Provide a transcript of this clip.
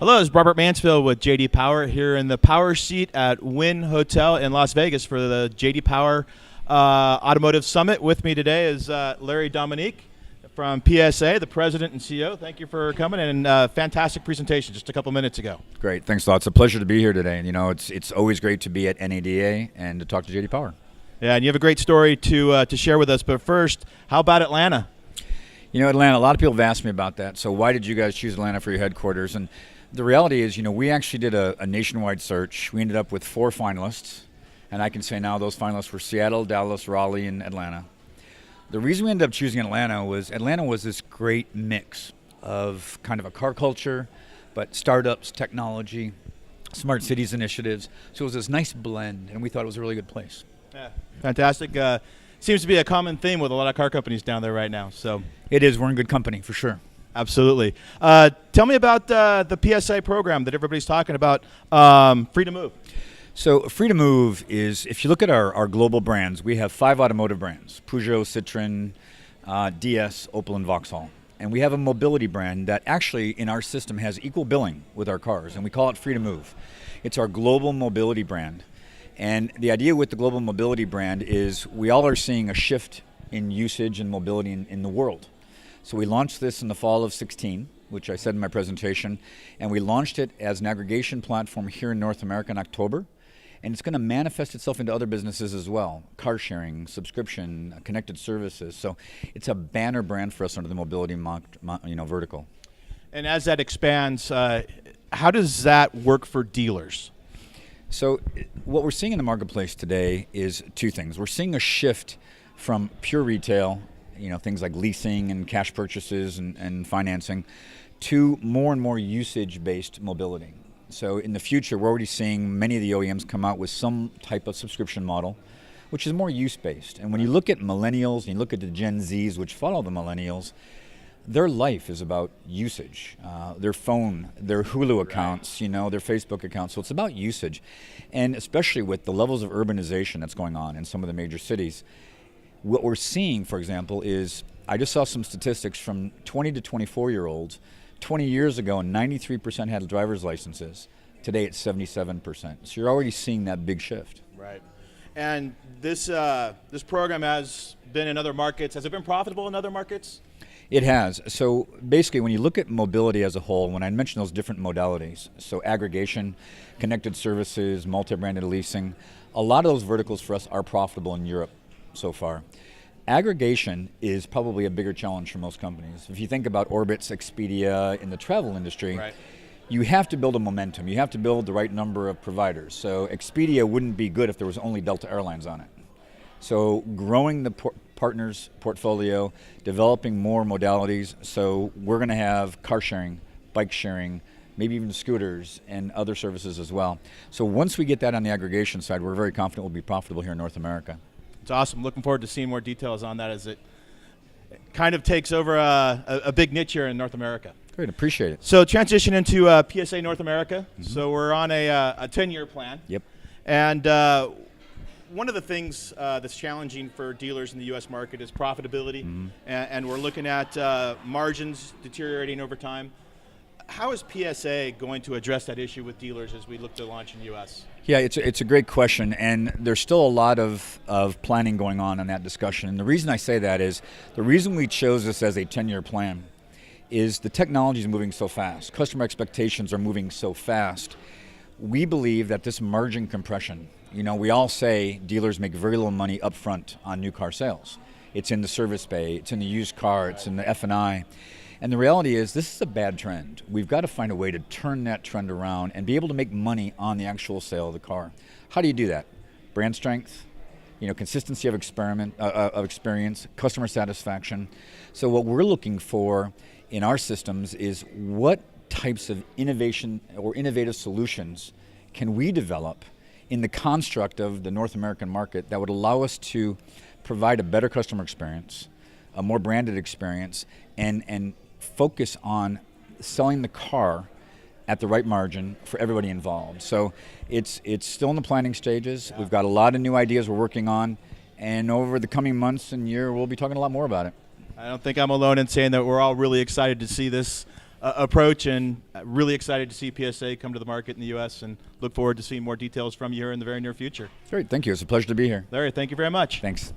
Hello, it's Robert Mansfield with JD Power here in the POWERseat at Wynn Hotel in Las Vegas for the JD Power Automotive Summit. With me today is Larry Dominique from PSA, the president and CEO. Thank you for coming, and fantastic presentation just a couple minutes ago. Great, thanks a lot. It's a pleasure to be here today. And, you know, it's always great to be at NADA and to talk to JD Power. Yeah, and you have a great story to share with us. But first, how about Atlanta? You know, Atlanta, a lot of people have asked me about that. So why did you guys choose Atlanta for your headquarters? And the reality is, you know, we actually did a nationwide search. We ended up with 4 finalists. And I can say now those finalists were Seattle, Dallas, Raleigh, and Atlanta. The reason we ended up choosing Atlanta was this great mix of kind of a car culture, but startups, technology, smart cities initiatives. So it was this nice blend, and we thought it was a really good place. Yeah, fantastic. Seems to be a common theme with a lot of car companies down there right now. So It is. We're in good company, for sure. Absolutely. Tell me about the PSA program that everybody's talking about, Free to Move. So Free to Move is, if you look at our global brands, we have 5 automotive brands: Peugeot, Citroen, DS, Opel, and Vauxhall. And we have a mobility brand that actually in our system has equal billing with our cars, and we call it Free to Move. It's our global mobility brand. And the idea with the global mobility brand is we all are seeing a shift in usage and mobility in the world. So we launched this in the fall of 16, which I said in my presentation, and we launched it as an aggregation platform here in North America in October. And it's going to manifest itself into other businesses as well: car sharing, subscription, connected services. So it's a banner brand for us under the mobility vertical. And as that expands, how does that work for dealers? So what we're seeing in the marketplace today is 2 things. We're seeing a shift from pure retail, you know, things like leasing and cash purchases and financing, to more and more usage-based mobility. So in the future, we're already seeing many of the OEMs come out with some type of subscription model, which is more use-based. And when you look at millennials and you look at the Gen Zs, which follow the millennials, their life is about usage. Their phone, their Hulu accounts, you know, their Facebook accounts. So it's about usage. And especially with the levels of urbanization that's going on in some of the major cities, what we're seeing, for example, is I just saw some statistics from 20 to 24-year-olds. 20 years ago, 93% had driver's licenses. Today, it's 77%. So you're already seeing that big shift. Right. And this program has been in other markets. Has it been profitable in other markets? It has. So basically, when you look at mobility as a whole, when I mentioned those different modalities, so aggregation, connected services, multi-branded leasing, a lot of those verticals for us are profitable in Europe so far. Aggregation is probably a bigger challenge for most companies. If you think about Orbitz, Expedia in the travel industry, right, you have to build a momentum. You have to build the right number of providers. So Expedia wouldn't be good if there was only Delta Airlines on it. So growing the partners portfolio, developing more modalities. So we're going to have car sharing, bike sharing, maybe even scooters and other services as well. So once we get that on the aggregation side, we're very confident we'll be profitable here in North America. It's awesome. Looking forward to seeing more details on that as it kind of takes over a big niche here in North America. Great, appreciate it. So transition into PSA North America. Mm-hmm. So we're on a 10-year plan. Yep. And one of the things that's challenging for dealers in the U.S. market is profitability, mm-hmm, and we're looking at margins deteriorating over time. How is PSA going to address that issue with dealers as we look to launch in the U.S.? Yeah, it's a great question, and there's still a lot of planning going on in that discussion. And the reason I say that is, the reason we chose this as a 10-year plan is the technology is moving so fast. Customer expectations are moving so fast. We believe that this margin compression, you know, we all say dealers make very little money up front on new car sales. It's in the service bay, it's in the used car, it's in the F&I. And the reality is, this is a bad trend. We've got to find a way to turn that trend around and be able to make money on the actual sale of the car. How do you do that? Brand strength, you know, consistency of experience, customer satisfaction. So what we're looking for in our systems is what types of innovation or innovative solutions can we develop in the construct of the North American market that would allow us to provide a better customer experience, a more branded experience, and focus on selling the car at the right margin for everybody involved. So it's still in the planning stages. Yeah. We've got a lot of new ideas we're working on, and over the coming months and year, we'll be talking a lot more about it. I don't think I'm alone in saying that we're all really excited to see this approach, and really excited to see PSA come to the market in the U.S. and look forward to seeing more details from you here in the very near future. Great, thank you. It's a pleasure to be here. Larry, thank you very much. Thanks.